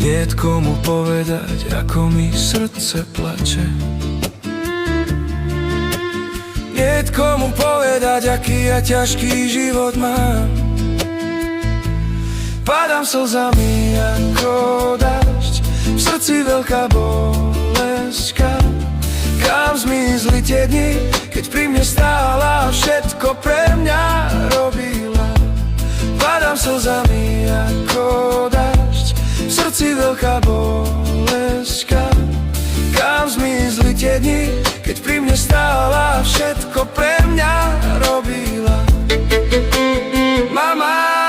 Niet komu povedať, ako mi srdce plače. Niet komu povedať, aký ja ťažký život mám. Padám slzami ako dážď, v srdci veľká bolesťka. Kam zmizli tie dni, keď pri mne stála a všetko pre mňa robila. Padám slzami ako dážď, v srdci veľká bolesťka. Kam zmizli tie dni, keď pri mne stála a všetko pre mňa robila. Mama,